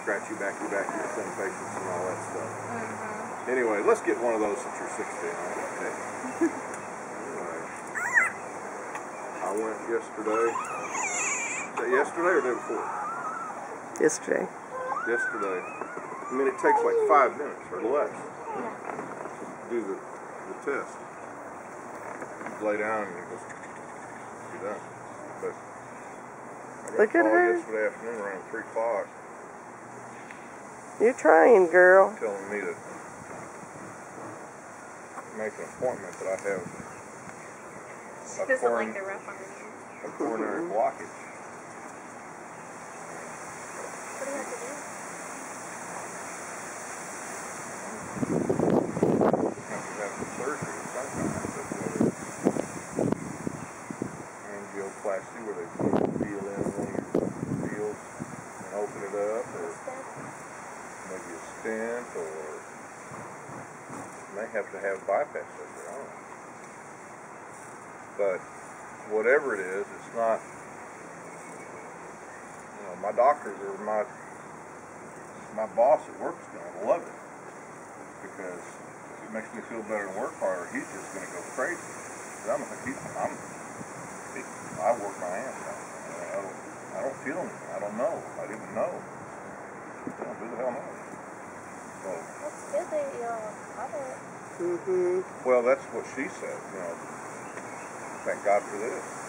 scratchy backy with some patients and all that stuff. Anyway, let's get one of those since you're 16. Okay. Anyway, I went yesterday. Was that yesterday or the day before? Yesterday. Yesterday. I mean, it takes like 5 minutes or less to do the test. You lay down and you just be done. But I got look at her. Yesterday afternoon around 3 o'clock. You're trying, girl. Telling me to make an appointment that I have a coronary blockage. What do you have to do? Have some surgery sometimes. Angioplasty, where they put a feel in one of your fields and open it up, or maybe a stent, or may have to have bypass surgery. I don't know. But whatever it is, it's not. You know, my doctors or my boss at work is going to love it because if it makes me feel better and work harder, he's just going to go crazy. But I work my ass off. I don't feel anything. I don't know. I didn't know. Who the hell knows? So, that's good that you'll have it. Well, that's what she said. You know, thank God for this.